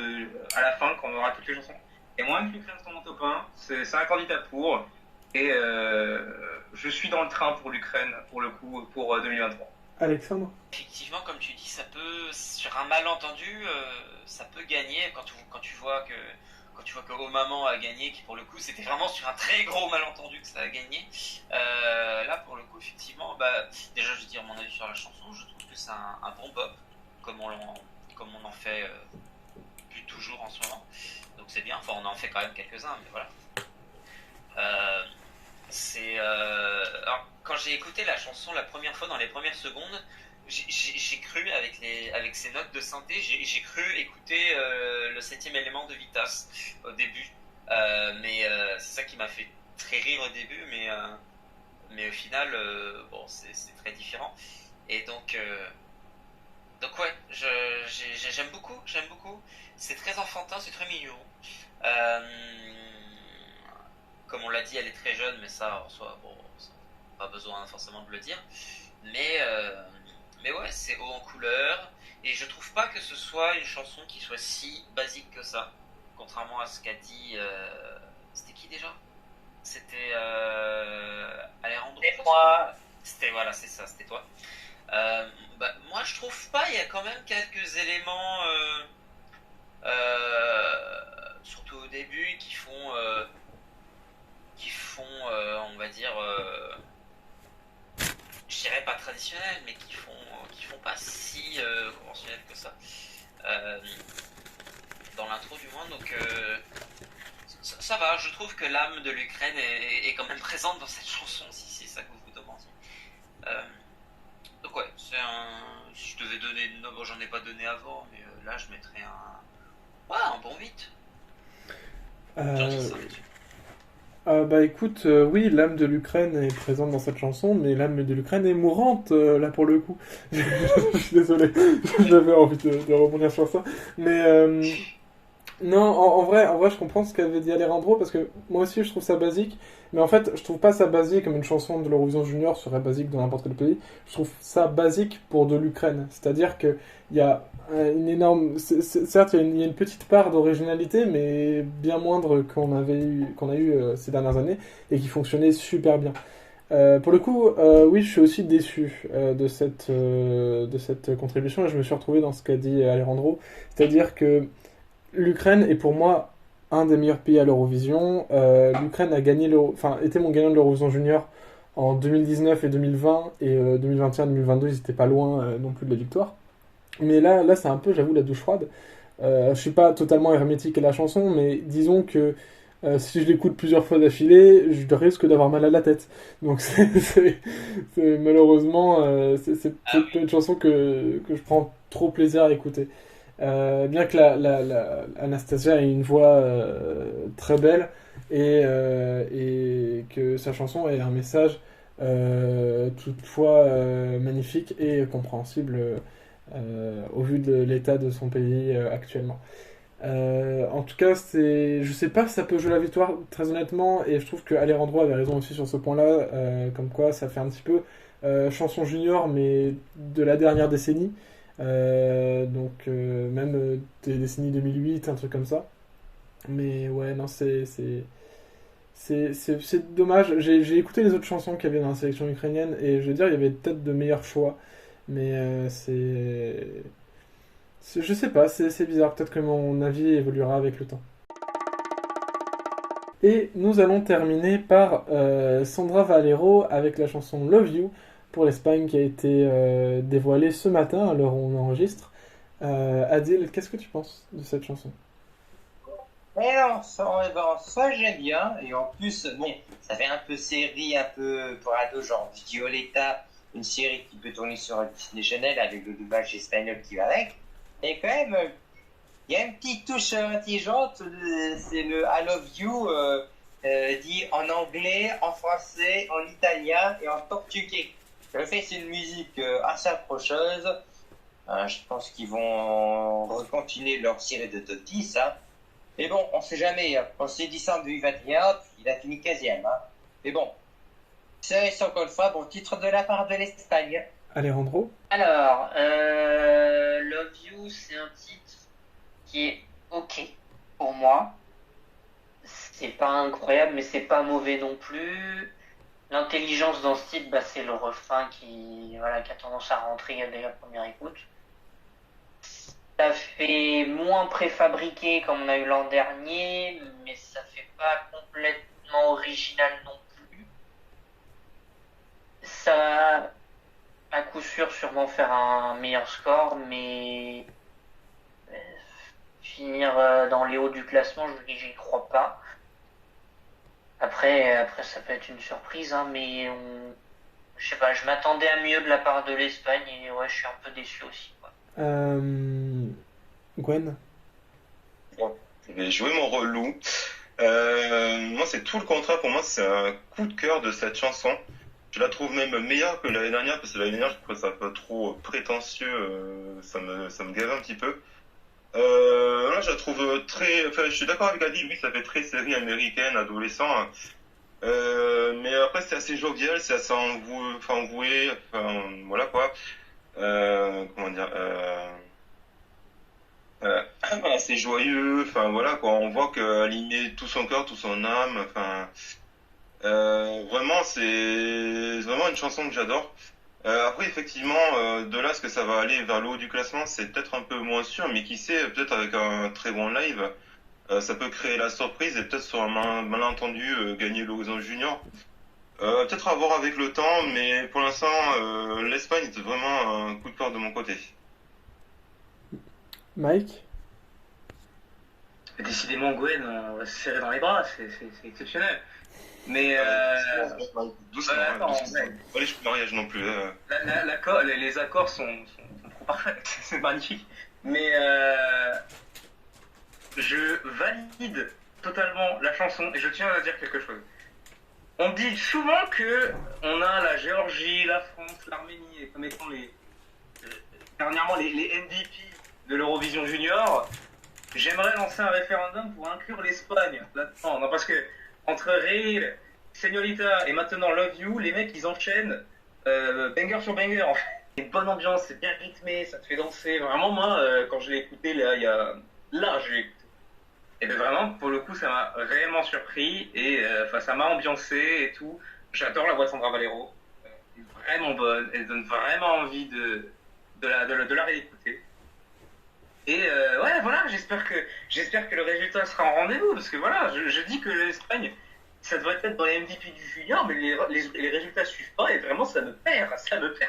à la fin, quand on aura toutes les chansons. Il y a moyen que l'Ukraine soit mon top 1, c'est un candidat pour. Et je suis dans le train pour l'Ukraine, pour le coup, pour 2023. Alexandre? Effectivement, comme tu dis, ça peut, sur un malentendu, ça peut gagner quand tu vois que Maman a gagné, qui pour le coup c'était vraiment sur un très gros malentendu que ça a gagné. Là pour le coup effectivement, déjà je vais dire mon avis sur la chanson, je trouve que c'est un bon bop, comme on en fait plus toujours en ce moment. Donc c'est bien, enfin on en fait quand même quelques-uns, mais voilà. Alors, quand j'ai écouté la chanson la première fois, dans les premières secondes, j'ai cru, avec ces notes de synthé, j'ai cru écouter le 7e élément de Vitas au début. Mais c'est ça qui m'a fait très rire au début, mais au final, bon, c'est très différent. Et donc ouais, j'aime beaucoup. C'est très enfantin, c'est très mignon. Comme on l'a dit, elle est très jeune, mais ça, en soi, bon, pas besoin forcément de le dire. Mais ouais, c'est haut en couleur, et je trouve pas que ce soit une chanson qui soit si basique que ça, contrairement à ce qu'a dit... c'était qui déjà? C'était Alejandro. Et moi. Voilà, c'est ça, c'était toi. Moi je trouve pas, il y a quand même quelques éléments, surtout au début, qui font on va dire, je dirais pas traditionnel, mais qui font pas si conventionnel que ça, dans l'intro du moins. Donc ça va, je trouve que l'âme de l'Ukraine est quand même présente dans cette chanson, si c'est ça que vous vous demandez. Donc ouais, si je devais donner une note, bon, j'en ai pas donné avant, mais là je mettrais un bon 8. Écoute, oui, l'âme de l'Ukraine est présente dans cette chanson, mais l'âme de l'Ukraine est mourante, là pour le coup. Je suis désolé, j'avais envie de rebondir sur ça. Mais Non, en vrai, je comprends ce qu'avait dit Alejandro parce que moi aussi je trouve ça basique, mais en fait, je trouve pas ça basique comme une chanson de l'Eurovision Junior serait basique dans n'importe quel pays. Je trouve ça basique pour de l'Ukraine, c'est-à-dire que il y a une énorme, certes, il y a une petite part d'originalité, mais bien moindre qu'on a eu ces dernières années et qui fonctionnait super bien. Pour le coup, oui, je suis aussi déçu de cette contribution et je me suis retrouvé dans ce qu'a dit Alejandro, c'est-à-dire que l'Ukraine est pour moi un des meilleurs pays à l'Eurovision. L'Ukraine a gagné était mon gagnant de l'Eurovision Junior en 2019 et 2020 et 2021-2022 ils étaient pas loin non plus de la victoire. Mais là c'est un peu, j'avoue, la douche froide. Je suis pas totalement hermétique à la chanson, mais disons que si je l'écoute plusieurs fois d'affilée, je risque d'avoir mal à la tête. Donc malheureusement, c'est peut-être pas une chanson que je prends trop plaisir à écouter. Bien que Anastasia ait une voix très belle et que sa chanson ait un message toutefois magnifique et compréhensible au vu de l'état de son pays actuellement. En tout cas, je sais pas si ça peut jouer la victoire, très honnêtement, et je trouve que Alejandro avait raison aussi sur ce point-là, comme quoi ça fait un petit peu chanson junior, mais de la dernière décennie, donc même des décennies 2008, un truc comme ça. Mais ouais, non, c'est dommage. J'ai écouté les autres chansons qu'il y avait dans la sélection ukrainienne, et je veux dire, il y avait peut-être de meilleurs choix, mais je sais pas, c'est bizarre. Peut-être que mon avis évoluera avec le temps. Et nous allons terminer par Sandra Valero avec la chanson Love You pour l'Espagne qui a été dévoilée ce matin à l'heure où on enregistre. Adil, qu'est-ce que tu penses de cette chanson? Ça j'aime bien, et en plus, bon, ça fait un peu série, un peu pour ado, genre Violetta, une série qui peut tourner sur Disney Channel avec le doublage espagnol qui va avec. Et quand même, il y a une petite touche intelligente, c'est le I love you, dit en anglais, en français, en italien et en portugais. Le fait, c'est une musique assez accrocheuse. Je pense qu'ils vont recontinuer leur série de top 10. Hein. Mais bon, on sait jamais. On s'est dit ça en 2021, puis il a fini 15e. Hein. Mais bon, c'est encore une fois bon titre de la part de l'Espagne. Alejandro? Alors, Love You, c'est un titre qui est ok pour moi. C'est pas incroyable, mais c'est pas mauvais non plus. L'intelligence dans ce titre, c'est le refrain qui a tendance à rentrer dès la première écoute. Ça fait moins préfabriqué comme on a eu l'an dernier, mais ça fait pas complètement original non plus. Ça à coup sûr sûrement faire un meilleur score, mais finir dans les hauts du classement, j'y crois pas. Après ça peut être une surprise, hein, mais je sais pas, je m'attendais à mieux de la part de l'Espagne et ouais, je suis un peu déçu aussi. Quoi. Gwen? Bon, je vais jouer mon relou. Moi, c'est tout le contraire. Pour moi, c'est un coup de cœur de cette chanson. Je la trouve même meilleure que l'année dernière, parce que l'année dernière, je trouvais ça un peu trop prétentieux, ça me gavait un petit peu. Là, je la trouve très, enfin, je suis d'accord avec Adi, oui, ça fait très série américaine, adolescent, hein. Mais après, c'est assez jovial, c'est assez envoué, enfin, voilà, quoi. Comment dire, c'est joyeux, enfin, voilà, quoi. On voit qu'elle y met tout son cœur, tout son âme, enfin, vraiment, c'est vraiment une chanson que j'adore. Après, effectivement, de là, ce que ça va aller vers le haut du classement, c'est peut-être un peu moins sûr, mais qui sait, peut-être avec un très bon live, ça peut créer la surprise et peut-être sur un malentendu gagner l'Horizon Junior. Peut-être à voir avec le temps, mais pour l'instant, l'Espagne est vraiment un coup de cœur de mon côté. Mike? Décidément, Gwen, on va se serrer dans les bras, c'est exceptionnel. Mais doucement, doucement. Pas les cheveux de mariage non plus. les accords sont trop parfaits, c'est magnifique. Mais je valide totalement la chanson et je tiens à dire quelque chose. On dit souvent que on a la Géorgie, la France, l'Arménie comme étant dernièrement les MVP de l'Eurovision Junior. j'aimerais lancer un référendum pour inclure l'Espagne là-dedans. Non, parce que entre Rire, Señorita et maintenant Love You, les mecs ils enchaînent banger sur banger. En fait. C'est une bonne ambiance, c'est bien rythmé, ça te fait danser. Vraiment, moi, quand je l'ai écouté, là, je l'ai écouté. Et bien vraiment, pour le coup, ça m'a réellement surpris et ça m'a ambiancé et tout. J'adore la voix de Sandra Valero. Elle est vraiment bonne, elle donne vraiment envie de la réécouter. Et ouais, voilà, j'espère que le résultat sera en rendez-vous, parce que voilà, je dis que l'Espagne, ça devrait être dans les MVP du junior, mais les résultats suivent pas, et vraiment ça me perd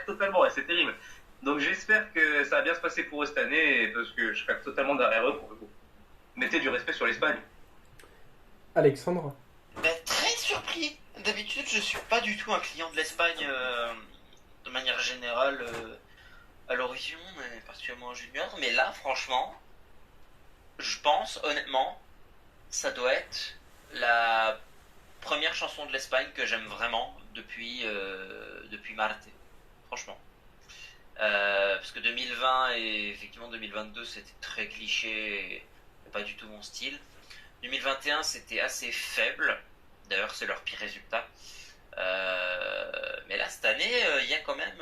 totalement, et c'est terrible. Donc j'espère que ça va bien se passer pour eux cette année, parce que je serai totalement derrière eux pour le coup. Mettez du respect sur l'Espagne. Alexandre. Très surpris. D'habitude, je suis pas du tout un client de l'Espagne de manière générale à l'Eurovision, mais particulièrement en junior. Mais là, franchement, je pense honnêtement, ça doit être la première chanson de l'Espagne que j'aime vraiment depuis Marte. Franchement. Parce que 2020 et effectivement 2022 c'était très cliché et pas du tout mon style. 2021 c'était assez faible, d'ailleurs c'est leur pire résultat. Mais là cette année il y a quand même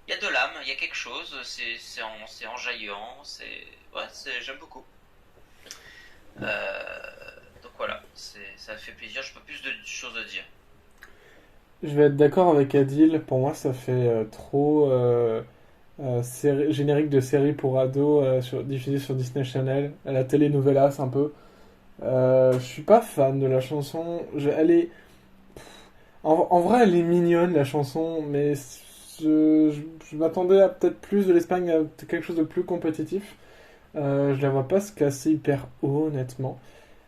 il y a de l'âme, il y a quelque chose, c'est enjaillant, j'aime beaucoup. Donc voilà, ça fait plaisir, je peux plus de choses à dire. Je vais être d'accord avec Adil, pour moi ça fait trop générique de série pour ados diffusé sur Disney Channel, à la télé-novelas un peu. Je suis pas fan de la chanson, elle est... En vrai elle est mignonne la chanson, mais je m'attendais à peut-être plus de l'Espagne, à quelque chose de plus compétitif. Je la vois pas se classer hyper haut honnêtement.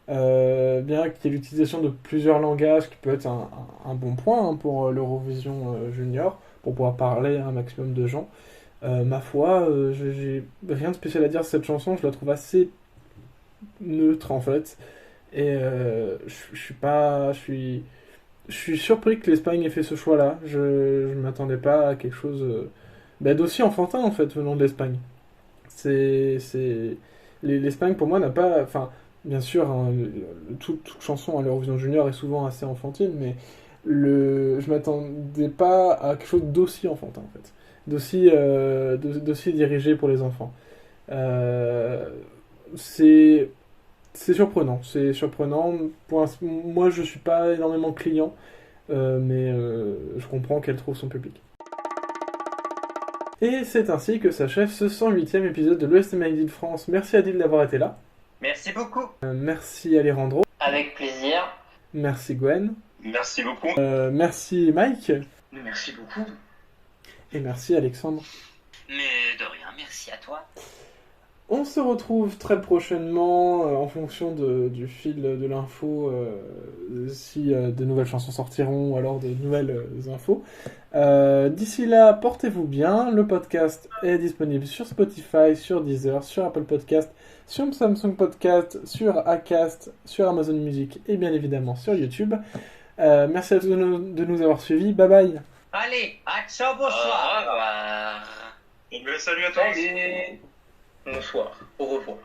Bien qu'il y ait l'utilisation de plusieurs langages qui peut être un bon point hein, pour l'Eurovision junior, pour pouvoir parler à un maximum de gens. Ma foi, j'ai rien de spécial à dire sur cette chanson, je la trouve assez neutre en fait. Et je suis surpris que l'Espagne ait fait ce choix-là. Je m'attendais pas à quelque chose d'aussi enfantin en fait venant de l'Espagne. L'Espagne pour moi n'a pas... Enfin, bien sûr, hein, toute chanson à l'Eurovision Junior est souvent assez enfantine, mais je m'attendais pas à quelque chose d'aussi enfantin, en fait. D'aussi dirigé pour les enfants. C'est surprenant. C'est surprenant. Moi, je suis pas énormément client, mais je comprends qu'elle trouve son public. Et c'est ainsi que s'achève ce 108e épisode de l'Ouest Made in France. Merci Adil d'avoir été là. Merci beaucoup. Merci Alejandro. Avec plaisir. Merci Gwen. Merci beaucoup. Merci Mike. Merci beaucoup. Et merci Alexandre. Mais de rien, merci à toi. On se retrouve très prochainement en fonction du fil de l'info, si de nouvelles chansons sortiront ou alors de nouvelles infos. D'ici là, portez-vous bien. Le podcast est disponible sur Spotify, sur Deezer, sur Apple Podcast, sur Samsung Podcast, sur Acast, sur Amazon Music et bien évidemment sur YouTube. Merci à tous de nous avoir suivis. Bye bye. Allez, ciao, bonsoir. Au revoir. Salut à tous. Bonsoir, au revoir.